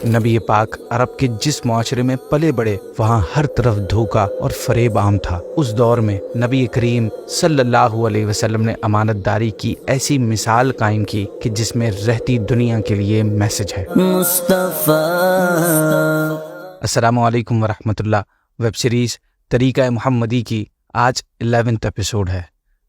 نبی پاک عرب کے جس معاشرے میں پلے بڑے وہاں ہر طرف دھوکہ اور فریب عام تھا۔ اس دور میں نبی کریم صلی اللہ علیہ وسلم نے امانت داری کی ایسی مثال قائم کی کہ جس میں رہتی دنیا کے لیے میسج ہے۔ السلام علیکم ورحمۃ اللہ۔ ویب سیریز طریقہ محمدی کی آج 11واں ایپیسوڈ ہے۔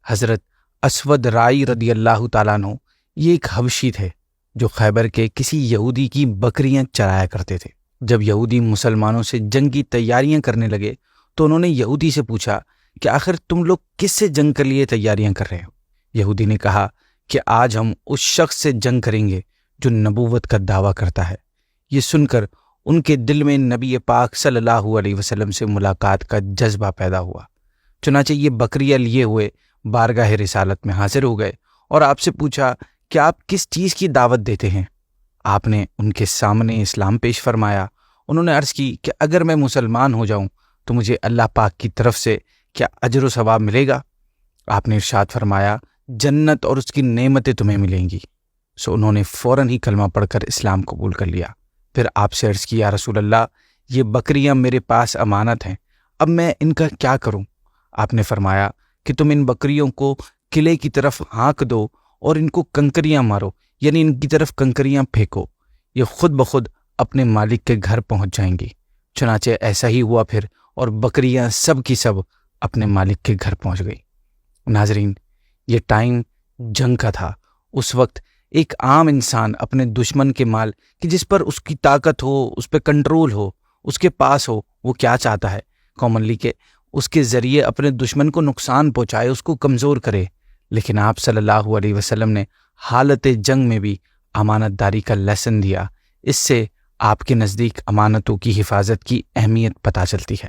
حضرت اسود رائی رضی اللہ تعالیٰ عنہ یہ ایک حبشی تھے جو خیبر کے کسی یہودی کی بکریاں چرایا کرتے تھے۔ جب یہودی مسلمانوں سے جنگ کی تیاریاں کرنے لگے تو انہوں نے یہودی سے پوچھا کہ آخر تم لوگ کس سے جنگ کے لیے تیاریاں کر رہے ہو؟ یہودی نے کہا کہ آج ہم اس شخص سے جنگ کریں گے جو نبوت کا دعویٰ کرتا ہے۔ یہ سن کر ان کے دل میں نبی پاک صلی اللہ علیہ وسلم سے ملاقات کا جذبہ پیدا ہوا۔ چنانچہ یہ بکریاں لیے ہوئے بارگاہ رسالت میں حاضر ہو گئے اور آپ سے پوچھا کہ آپ کس چیز کی دعوت دیتے ہیں؟ آپ نے ان کے سامنے اسلام پیش فرمایا۔ انہوں نے عرض کی کہ اگر میں مسلمان ہو جاؤں تو مجھے اللہ پاک کی طرف سے کیا اجر و ثواب ملے گا؟ آپ نے ارشاد فرمایا جنت اور اس کی نعمتیں تمہیں ملیں گی۔ سو انہوں نے فوراً ہی کلمہ پڑھ کر اسلام قبول کر لیا۔ پھر آپ سے عرض کی یا رسول اللہ، یہ بکریاں میرے پاس امانت ہیں، اب میں ان کا کیا کروں؟ آپ نے فرمایا کہ تم ان بکریوں کو قلعے کی طرف ہانک دو اور ان کو کنکریاں مارو، یعنی ان کی طرف کنکریاں پھینکو، یہ خود بخود اپنے مالک کے گھر پہنچ جائیں گی۔ چنانچہ ایسا ہی ہوا پھر، اور بکریاں سب کی سب اپنے مالک کے گھر پہنچ گئی۔ ناظرین، یہ ٹائم جنگ کا تھا۔ اس وقت ایک عام انسان اپنے دشمن کے مال کہ جس پر اس کی طاقت ہو، اس پہ کنٹرول ہو، اس کے پاس ہو، وہ کیا چاہتا ہے کامنلی کہ اس کے ذریعے اپنے دشمن کو نقصان پہنچائے، اس کو کمزور کرے۔ لیکن آپ صلی اللہ علیہ وسلم نے حالت جنگ میں بھی امانت داری کا لیسن دیا۔ اس سے آپ کے نزدیک امانتوں کی حفاظت کی اہمیت پتہ چلتی ہے۔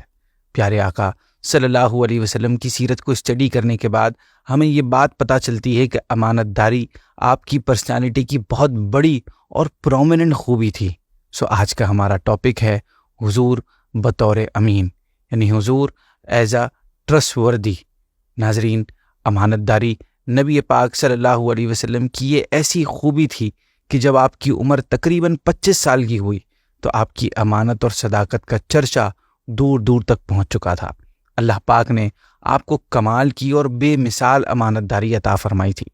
پیارے آقا صلی اللہ علیہ وسلم کی سیرت کو اسٹڈی کرنے کے بعد ہمیں یہ بات پتہ چلتی ہے کہ امانت داری آپ کی پرسنالٹی کی بہت بڑی اور پرومیننٹ خوبی تھی۔ سو آج کا ہمارا ٹاپک ہے حضور بطور امین، یعنی حضور ایز اے ٹرسٹ وردی۔ ناظرین، امانت داری نبی پاک صلی اللہ علیہ وسلم کی یہ ایسی خوبی تھی کہ جب آپ کی عمر تقریباً 25 سال کی ہوئی تو آپ کی امانت اور صداقت کا چرچا دور دور تک پہنچ چکا تھا۔ اللہ پاک نے آپ کو کمال کی اور بے مثال امانت داری عطا فرمائی تھی۔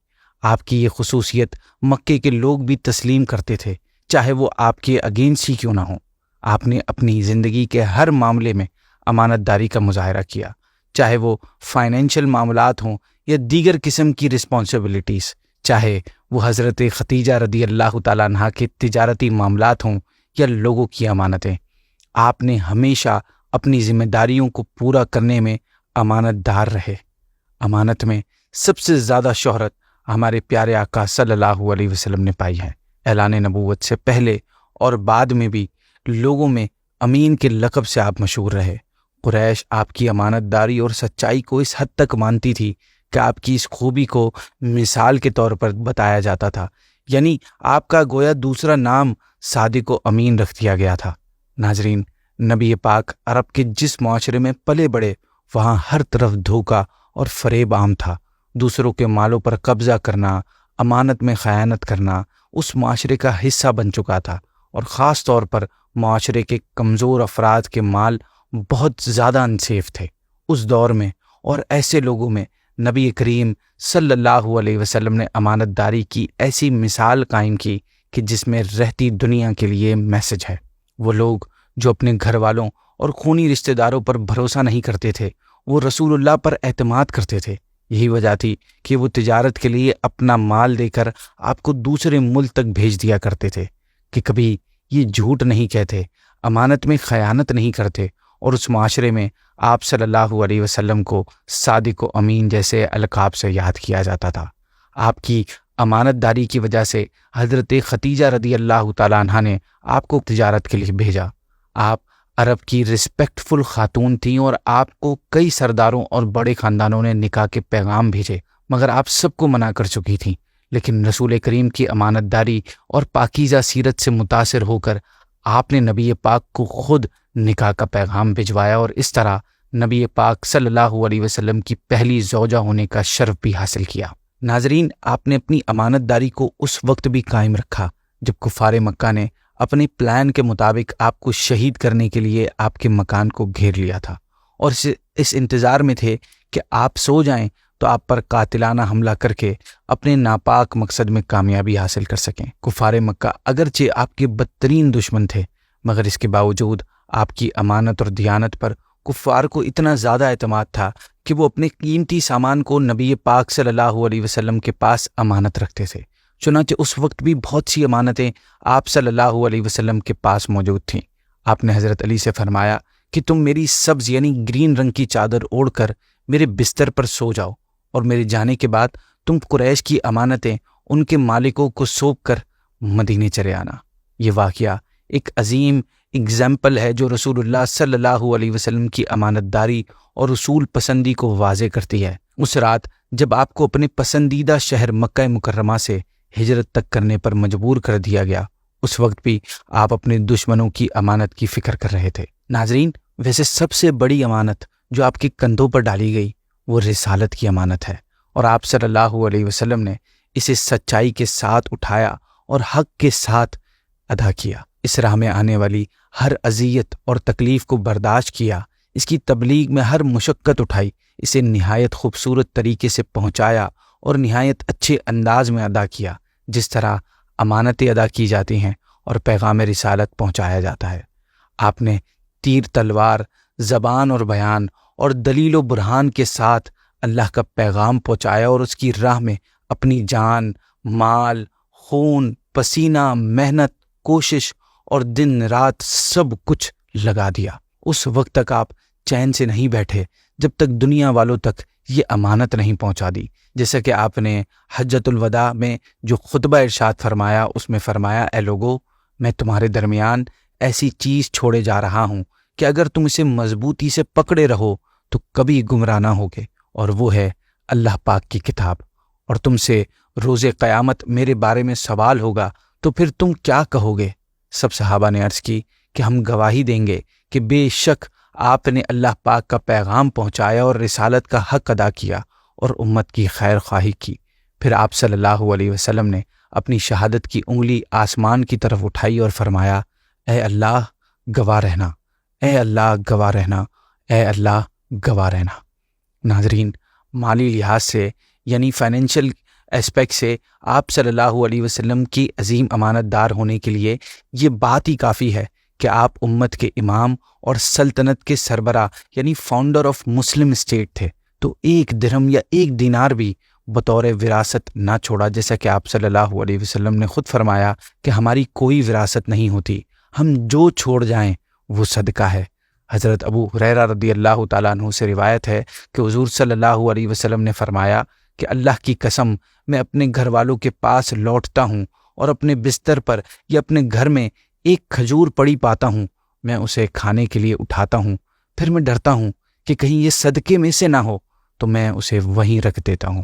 آپ کی یہ خصوصیت مکے کے لوگ بھی تسلیم کرتے تھے، چاہے وہ آپ کے اگینسٹ ہی کیوں نہ ہوں۔ آپ نے اپنی زندگی کے ہر معاملے میں امانت داری کا مظاہرہ کیا، چاہے وہ فائنینشیل معاملات ہوں یا دیگر قسم کی رسپانسبلٹیز، چاہے وہ حضرت ختیجہ رضی اللہ تعالیٰ عنہا کے تجارتی معاملات ہوں یا لوگوں کی امانتیں۔ آپ نے ہمیشہ اپنی ذمہ داریوں کو پورا کرنے میں امانت دار رہے۔ امانت میں سب سے زیادہ شہرت ہمارے پیارے آقا صلی اللہ علیہ وسلم نے پائی ہے۔ اعلان نبوت سے پہلے اور بعد میں بھی لوگوں میں امین کے لقب سے آپ مشہور رہے۔ قریش آپ کی امانت داری اور سچائی کو اس حد تک مانتی تھی کہ آپ کی اس خوبی کو مثال کے طور پر بتایا جاتا تھا، یعنی آپ کا گویا دوسرا نام صادق و امین رکھ دیا گیا تھا۔ ناظرین، نبی پاک عرب کے جس معاشرے میں پلے بڑے وہاں ہر طرف دھوکہ اور فریب عام تھا۔ دوسروں کے مالوں پر قبضہ کرنا، امانت میں خیانت کرنا اس معاشرے کا حصہ بن چکا تھا، اور خاص طور پر معاشرے کے کمزور افراد کے مال بہت زیادہ انسیف تھے اس دور میں، اور ایسے لوگوں میں نبی کریم صلی اللہ علیہ وسلم نے امانت داری کی ایسی مثال قائم کی کہ جس میں رہتی دنیا کے لیے میسج ہے۔ وہ لوگ جو اپنے گھر والوں اور خونی رشتہ داروں پر بھروسہ نہیں کرتے تھے، وہ رسول اللہ پر اعتماد کرتے تھے۔ یہی وجہ تھی کہ وہ تجارت کے لیے اپنا مال دے کر آپ کو دوسرے ملک تک بھیج دیا کرتے تھے، کہ کبھی یہ جھوٹ نہیں کہتے، امانت میں خیانت نہیں کرتے، اور اس معاشرے میں آپ صلی اللہ علیہ وسلم کو صادق و امین جیسے القاب سے یاد کیا جاتا تھا۔ آپ کی امانت داری کی وجہ سے حضرت ختیجہ رضی اللہ تعالیٰ عنہا نے آپ کو تجارت کے لیے بھیجا۔ آپ عرب کی رسپیکٹ فل خاتون تھیں، اور آپ کو کئی سرداروں اور بڑے خاندانوں نے نکاح کے پیغام بھیجے، مگر آپ سب کو منع کر چکی تھیں۔ لیکن رسول کریم کی امانت داری اور پاکیزہ سیرت سے متاثر ہو کر آپ نے نبی پاک کو خود نکاح کا پیغام بھجوایا، اور اس طرح نبی پاک صلی اللہ علیہ وسلم کی پہلی زوجہ ہونے کا شرف بھی حاصل کیا۔ ناظرین، آپ نے اپنی امانت داری کو اس وقت بھی قائم رکھا جب کفار مکہ نے اپنے پلان کے مطابق آپ کو شہید کرنے کے لیے آپ کے مکان کو گھیر لیا تھا، اور اس انتظار میں تھے کہ آپ سو جائیں تو آپ پر قاتلانہ حملہ کر کے اپنے ناپاک مقصد میں کامیابی حاصل کر سکیں۔ کفار مکہ اگرچہ آپ کے بدترین دشمن تھے، مگر اس کے باوجود آپ کی امانت اور دیانت پر کفار کو اتنا زیادہ اعتماد تھا کہ وہ اپنے قیمتی سامان کو نبی پاک صلی اللہ علیہ وسلم کے پاس امانت رکھتے تھے۔ چنانچہ اس وقت بھی بہت سی امانتیں آپ صلی اللہ علیہ وسلم کے پاس موجود تھیں۔ آپ نے حضرت علی سے فرمایا کہ تم میری سبز یعنی گرین رنگ کی چادر اوڑھ کر میرے بستر پر سو جاؤ، اور میرے جانے کے بعد تم قریش کی امانتیں ان کے مالکوں کو سونپ کر مدینے چلے آنا۔ یہ واقعہ ایک عظیم اگزامپل ہے جو رسول اللہ صلی اللہ علیہ وسلم کی امانت داری اور رسول پسندی کو واضح کرتی ہے۔ اس رات جب آپ کو اپنے پسندیدہ شہر مکہ مکرمہ سے ہجرت تک کرنے پر مجبور کر دیا گیا، اس وقت بھی آپ اپنے دشمنوں کی امانت کی فکر کر رہے تھے۔ ناظرین، ویسے سب سے بڑی امانت جو آپ کے کندھوں پر ڈالی گئی وہ رسالت کی امانت ہے، اور آپ صلی اللہ علیہ وسلم نے اسے سچائی کے ساتھ اٹھایا اور حق کے ساتھ ادا کیا۔ اس راہ میں آنے والی ہر اذیت اور تکلیف کو برداشت کیا، اس کی تبلیغ میں ہر مشقت اٹھائی، اسے نہایت خوبصورت طریقے سے پہنچایا اور نہایت اچھے انداز میں ادا کیا، جس طرح امانتیں ادا کی جاتی ہیں اور پیغام رسالت پہنچایا جاتا ہے۔ آپ نے تیر تلوار، زبان اور بیان اور دلیل و برہان کے ساتھ اللہ کا پیغام پہنچایا، اور اس کی راہ میں اپنی جان، مال، خون، پسینہ، محنت، کوشش اور دن رات سب کچھ لگا دیا۔ اس وقت تک آپ چین سے نہیں بیٹھے جب تک دنیا والوں تک یہ امانت نہیں پہنچا دی۔ جیسا کہ آپ نے حجۃ الوداع میں جو خطبہ ارشاد فرمایا، اس میں فرمایا، اے لوگو، میں تمہارے درمیان ایسی چیز چھوڑے جا رہا ہوں کہ اگر تم اسے مضبوطی سے پکڑے رہو تو کبھی گمراہ نہ ہوگے، اور وہ ہے اللہ پاک کی کتاب۔ اور تم سے روز قیامت میرے بارے میں سوال ہوگا تو پھر تم کیا کہو گے؟ سب صحابہ نے عرض کی کہ ہم گواہی دیں گے کہ بے شک آپ نے اللہ پاک کا پیغام پہنچایا اور رسالت کا حق ادا کیا اور امت کی خیر خواہی کی۔ پھر آپ صلی اللہ علیہ وسلم نے اپنی شہادت کی انگلی آسمان کی طرف اٹھائی اور فرمایا، اے اللہ گواہ رہنا، اے اللہ گواہ رہنا، اے اللہ گواہ رہنا۔ ناظرین، مالی لحاظ سے یعنی فائنینشیل اسپیکٹ سے آپ صلی اللہ علیہ وسلم کی عظیم امانت دار ہونے کے لیے یہ بات ہی کافی ہے کہ آپ امت کے امام اور سلطنت کے سربراہ یعنی فاؤنڈر آف مسلم اسٹیٹ تھے، تو ایک درہم یا ایک دینار بھی بطور وراثت نہ چھوڑا، جیسا کہ آپ صلی اللہ علیہ وسلم نے خود فرمایا کہ ہماری کوئی وراثت نہیں ہوتی، ہم جو چھوڑ جائیں وہ صدقہ ہے۔ حضرت ابو ہریرہ رضی اللہ تعالیٰ عنہ سے روایت ہے کہ حضور صلی اللہ علیہ وسلم نے فرمایا کہ اللہ کی قسم، میں اپنے گھر والوں کے پاس لوٹتا ہوں اور اپنے بستر پر یا اپنے گھر میں ایک کھجور پڑی پاتا ہوں، میں اسے کھانے کے لیے اٹھاتا ہوں، پھر میں ڈرتا ہوں کہ کہیں یہ صدقے میں سے نہ ہو تو میں اسے وہیں رکھ دیتا ہوں۔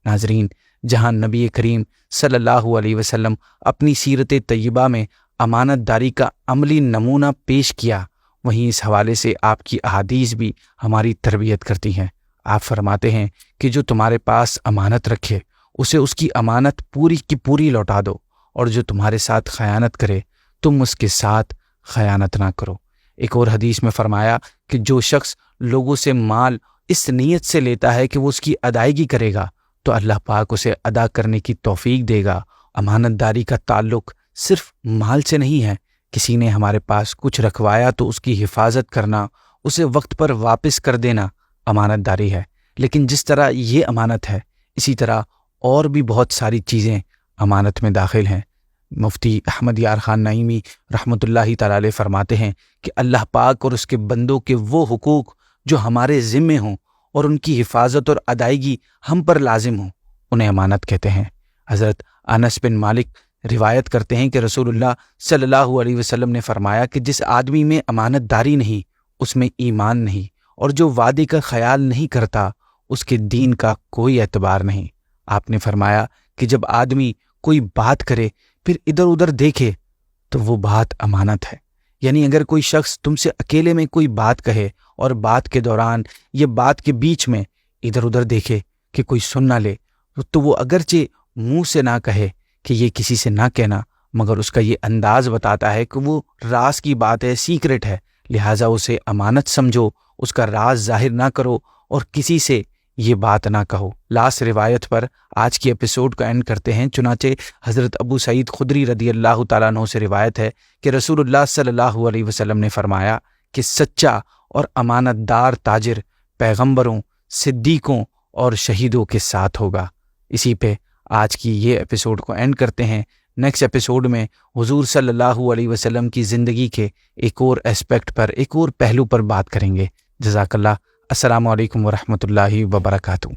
ناظرین، جہاں نبی کریم صلی اللہ علیہ وسلم اپنی سیرت طیبہ میں امانت داری کا عملی نمونہ پیش کیا، وہیں اس حوالے سے آپ کی احادیث بھی ہماری تربیت کرتی ہیں۔ آپ فرماتے ہیں کہ جو تمہارے پاس امانت رکھے اسے اس کی امانت پوری کی پوری لوٹا دو، اور جو تمہارے ساتھ خیانت کرے تم اس کے ساتھ خیانت نہ کرو۔ ایک اور حدیث میں فرمایا کہ جو شخص لوگوں سے مال اس نیت سے لیتا ہے کہ وہ اس کی ادائیگی کرے گا تو اللہ پاک اسے ادا کرنے کی توفیق دے گا۔ امانت داری کا تعلق صرف مال سے نہیں ہے، کسی نے ہمارے پاس کچھ رکھوایا تو اس کی حفاظت کرنا، اسے وقت پر واپس کر دینا امانت داری ہے۔ لیکن جس طرح یہ امانت ہے، اسی طرح اور بھی بہت ساری چیزیں امانت میں داخل ہیں۔ مفتی احمد یار خان نعیمی رحمۃ اللہ تعالی علیہ فرماتے ہیں کہ اللہ پاک اور اس کے بندوں کے وہ حقوق جو ہمارے ذمے ہوں اور ان کی حفاظت اور ادائیگی ہم پر لازم ہوں، انہیں امانت کہتے ہیں۔ حضرت انس بن مالک روایت کرتے ہیں کہ رسول اللہ صلی اللہ علیہ وسلم نے فرمایا کہ جس آدمی میں امانت داری نہیں اس میں ایمان نہیں، اور جو وعدے کا خیال نہیں کرتا اس کے دین کا کوئی اعتبار نہیں۔ آپ نے فرمایا کہ جب آدمی کوئی بات کرے پھر ادھر ادھر دیکھے تو وہ بات امانت ہے۔ یعنی اگر کوئی شخص تم سے اکیلے میں کوئی بات کہے اور بات کے دوران یا بات کے بیچ میں ادھر ادھر دیکھے کہ کوئی سن نہ لے تو وہ اگرچہ منہ سے نہ کہے کہ یہ کسی سے نہ کہنا، مگر اس کا یہ انداز بتاتا ہے کہ وہ راز کی بات ہے، سیکرٹ ہے، لہٰذا اسے امانت سمجھو، اس کا راز ظاہر نہ کرو اور کسی سے یہ بات نہ کہو۔ لاسٹ روایت پر آج کی ایپیسوڈ کو اینڈ کرتے ہیں۔ چنانچہ حضرت ابو سعید خدری رضی اللہ تعالیٰ عنہ سے روایت ہے کہ رسول اللہ صلی اللہ علیہ وسلم نے فرمایا کہ سچا اور امانت دار تاجر پیغمبروں، صدیقوں اور شہیدوں کے ساتھ ہوگا۔ اسی پہ آج کی یہ ایپیسوڈ کو اینڈ کرتے ہیں۔ نیکسٹ ایپیسوڈ میں حضور صلی اللہ علیہ وسلم کی زندگی کے ایک اور اسپیکٹ پر، ایک اور پہلو پر بات کریں گے۔ جزاک اللہ۔ السلام علیکم ورحمۃ اللہ وبرکاتہ۔